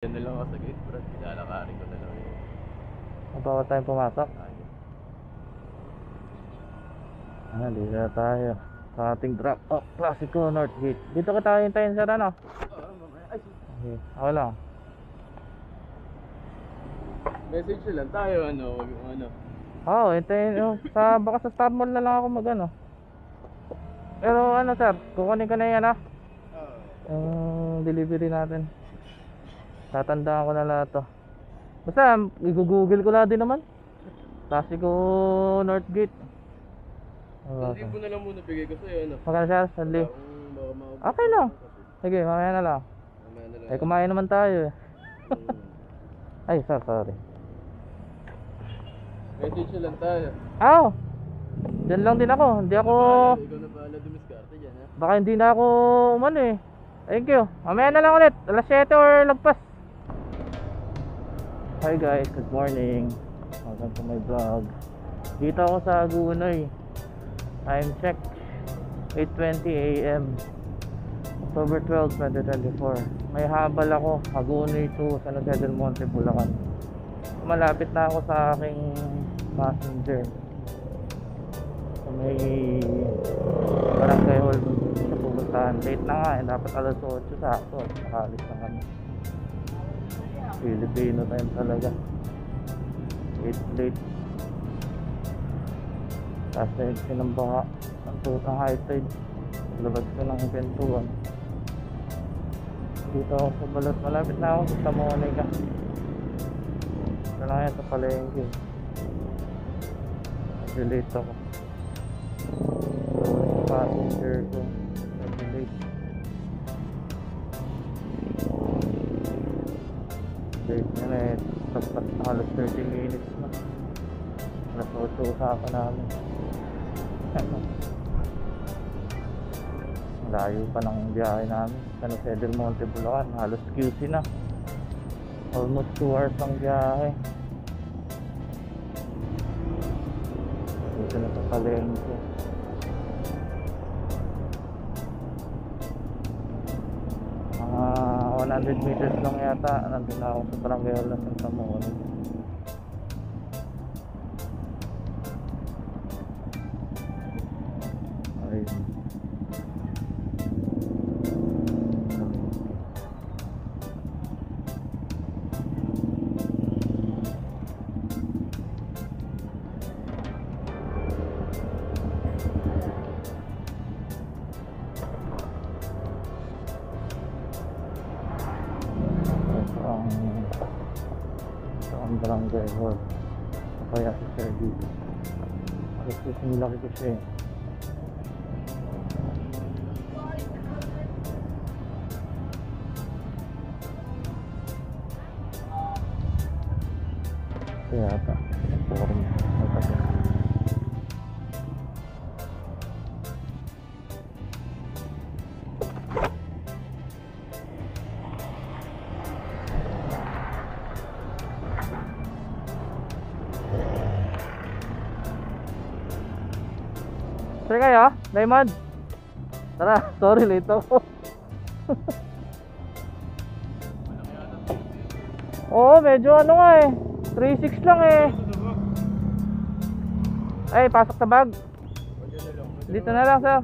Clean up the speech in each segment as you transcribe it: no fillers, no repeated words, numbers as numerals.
Yan na lang ako sa gate, bro. Kinalakarin ko na lang yun. Bawal tayong pumasok. Dito na tayo sa ating drop off Classico North Gate. Dito ka tayo hintayin sir, ano? Okay, ako lang. Message lang tayo, ano. Oo, hintayin oh, baka sa Star Mall na lang ako mag-ano. Pero ano sir, kukunin ko na yan yung delivery natin. Tatandaan ko na lahat to. Basta i-google ko lang din naman. Classico North Gate. Hindi mo na lang muna bigay ko sa'yo, ano. Magkano sir? Sandli. Okay lang. Sige, mamaya na lang. Kumain naman tayo Ay sir, sorry. Message lang tayo. Diyan lang din ako. Hindi ako Ikaw na bahala dumiskarte dyan, ha. baka hindi na ako umano Thank you. Mamaya na lang ulit. Alas 7 or lagpas. Hi guys, good morning. Welcome to my vlog. Dito ako sa Agunoy. Time check 8:20 AM October 12, 2024. May habal ako, Agunoy to San Jose del Monte, Bulacan. Malapit na ako sa aking passenger. So may barangay hall sa pupuntahan. Late na nga dapat alas 8 sakto. Nakalis na kami. Filipino time talaga. Late. Tapos na yung sinambaha ang tutang high tide. Labas ko ng pintuan. Dito ako sa balot. Malapit na ako sa Tamonica. Ito lang yan sa palengke. Late ako. Yung passenger ko late. Late na tapos halos 30 minutes na. Alas 8 usapan namin. Layo pa ng biyahe namin San Jose del Monte, Bulacan. Halos QC na. Almost 2 hours ang biyahe. Dito na sa palengke. Mga 100 meters lang yata. Nandun na ako sa barangay hall ng Santa Monica. Ayun. Ang barangay hall kaya si sir dito kasi sinilaki ko siya kaya ata forum magkasi Sir kayo? Diamond? Tara, sorry late ako. Oo, medyo ano nga 3.6 lang Ay, pasok sa bag. Dito na lang sir.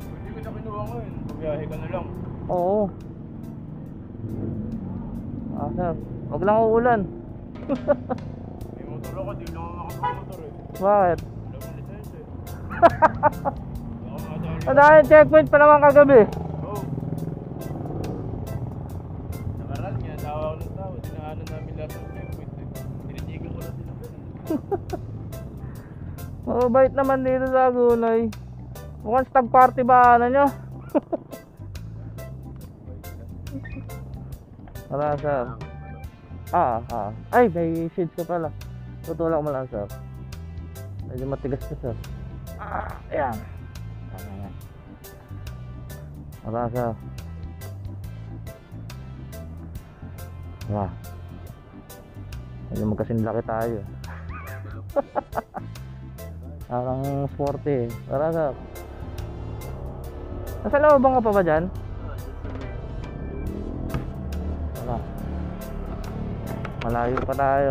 Hindi ko na kinuha ko yun. Bumiyahe ka na lang. Oo. Sir, wag lang uulan. May motor ako, di lang ako nakapamotor Bakit? Wala mo lisensya Dahil checkpoint pa naman kagabi. Oo. Nakaral niya, tawa ko ng tao. Dinaanan namin lahat ng checkpoint Tinitigan ko lang sila ganun. Mabait naman dito sa Agunoy. Mukhang stag party ba ano nyo? Tara sir. Ay, may shades ka pala. Tutulak mo lang sir. Medyo matigas ka sir. Ayan. Tara sir. Medyo magkasinlaki tayo. Parang sporty Tara sir. Nasa looban ka pa ba dyan? Wala. Malayo pa tayo.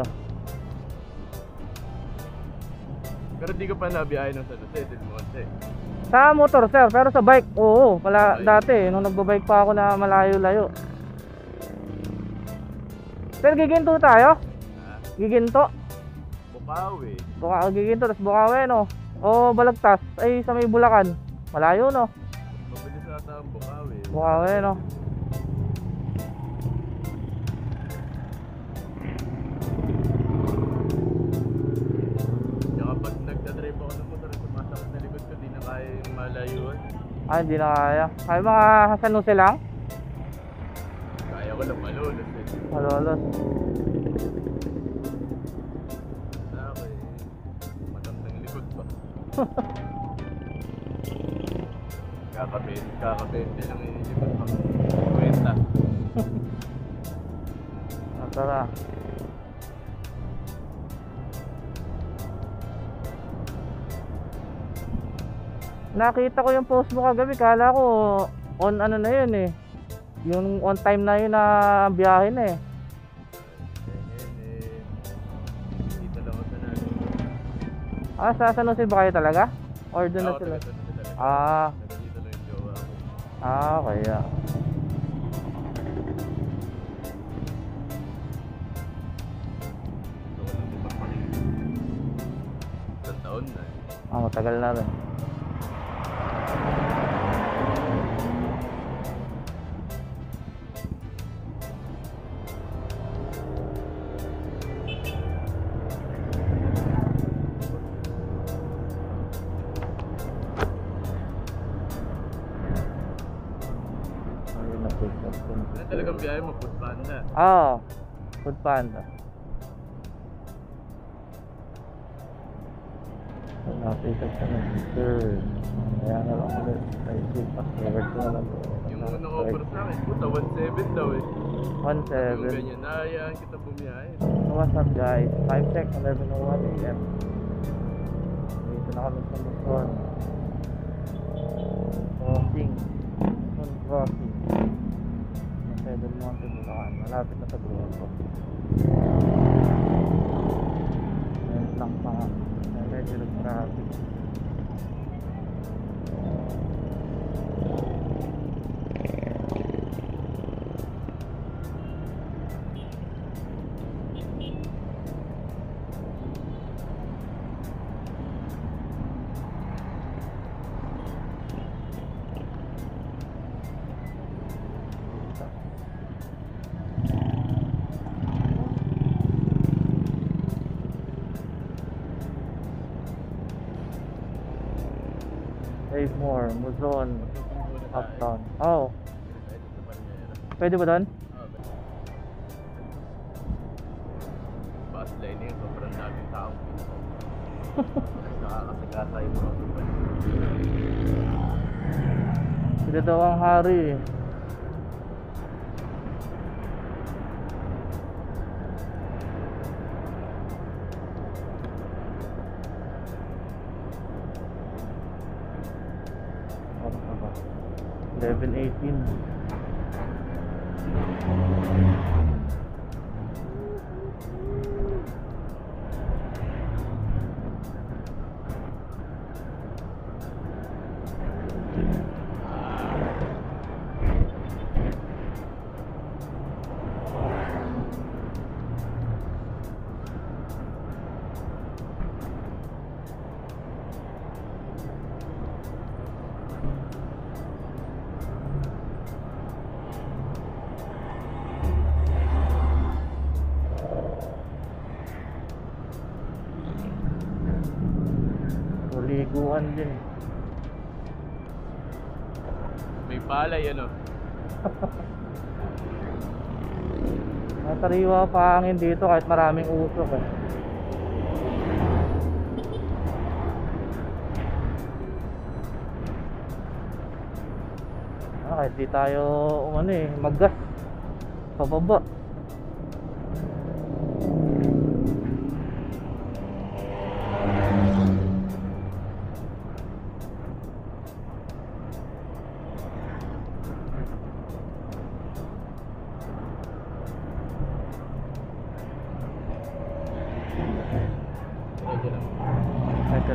Pero di ka pa nabiyahe ng San Jose, Del Monte. Sa motor sir, pero sa bike, oo. Pala dati, nung nagbabike pa ako na malayo-layo. Sir, giginto tayo? Ha? Giginto? Bukawi. Giginto, tas Bukawi, no? O Balagtas, ay sa may Bulacan. Malayo, no? Mabilis ata ang Bukawi. Bukawi, no? Tsaka pag nagdadrive ako ng motor, sumasakit na likod ko, di na kaya yung malayuan. Ay, hindi na kaya. Ay, mga San Jose lang? Kaya ko lang malolos eh. Malolos. Sa akin, matandang likod pa. Kakabente lang yung likod pa. Kwenta. Tara. Nakita ko yung post mo kagabi, kala ko on ano na yun eh. Yung on time na yun na biyahe na eh. Dito lang ako sa natin. Sa San Jose ba kayo talaga? Or doon na sila? Ah, Dito lang yung jowa ko. kaya. So, walang di magpakita. Isang taon na eh. Matagal na rin. Ayun na pick up ko. Ano talagang biyahe mo? Food panda. Food Panda. Pick up ka na, sir. Kaya na lang ulit. Ay, pick up. Reverse ko na lang to. Yung unang offer sa akin, puta, 1.7 daw eh. 1.7. Yung ganyan, nahayaan kita bumiyahe. What's up guys? Time check, 11:01 AM. Dito na kami sa Luzon. Crossing. Luzon Crossing. Nasa Del Monte, Bulacan. Malapit na sa grupo. Ngayon lang pa nga. Medyo nag-traffic. Save more, Luzon, Uptown. Oh, pwede ba doon? Bus line yun, sobrang daming taong dito. Nakakasagasa yung mga tuban. Sila daw ang hari eh. Ano ka ba? 11:18. Liguan din. May palay ano. Nasariwa pa hangin dito kahit maraming usok eh. Kahit di tayo maggas pababa.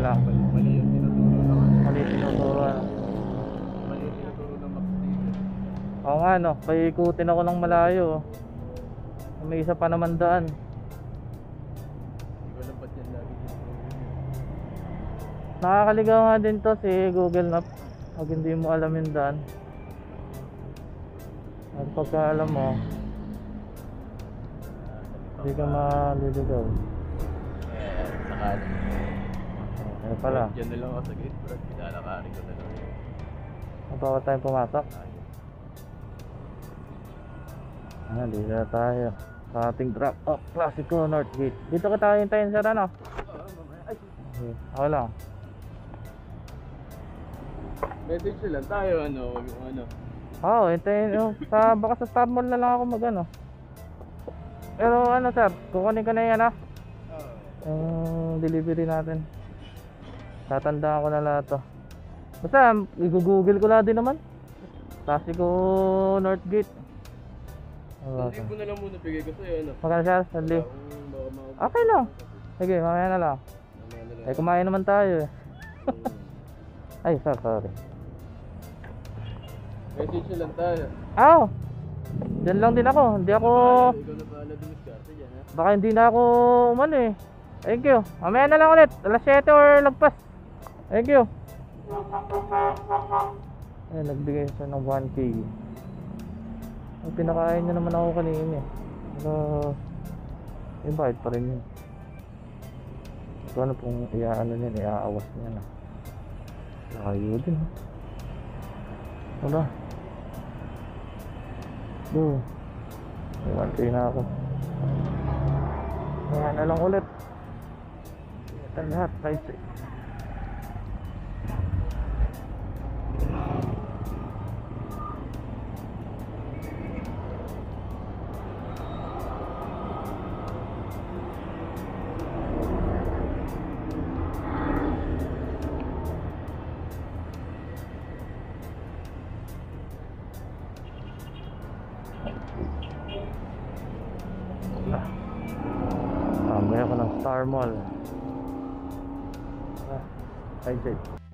nila. Mali yung tinuturo naman. Mali tinuturuan. Mali yung tinuturo ng Max dito. Oo nga no, paikutin ako ng malayo. May isa pa naman daan. Hindi ko alam ba't yan lagi tinuturo yun. Nakakaligaw nga din to si Google Maps. Pag hindi mo alam yung daan. At pagka alam mo, hindi ka maliligaw. Sakali. Ano pala? Diyan na lang ako sa gate, bro. Pinalakarin ko na lang yun. Bawat tayo pumasok. Dito na tayo sa ating drop off Classico North Gate. Dito ka tayo hintayin sir ano? Ay, Okay, ako lang. message lang tayo, ano, yung ano. Oo, hintayin baka sa Star Mall na lang ako mag ano. Pero ano sir, kukunin ko na yan ha. Yung delivery natin. Tatandaan ko na lahat to. Basta i-google ko lang din naman. Classico North Gate. Hindi ko na lang muna bigay ko sa'yo, ano. Magkano siya? Sandli. Okay lang. Sige, mamaya na lang. Eh kumain naman tayo eh. Ay, sorry. Message lang tayo. Aw! Diyan lang din ako. Hindi ako... Ikaw na bahala dumiskarte dyan, ha? Baka hindi na ako umano eh. Thank you. Mamaya na lang ulit. Alas 7 or lagpas. Thank you. Ayun, nagbigay siya ng 1K. Ay, pinakain niya naman ako kanina eh. Pero... yung bakit pa rin yun. Ito ano pong iaano niya, iaawas niya na. Layo din. Wala. Do. May 1K na ako. Kaya na lang ulit. Ito lahat, right side. Mamaya ko ng Star Mall. Right side.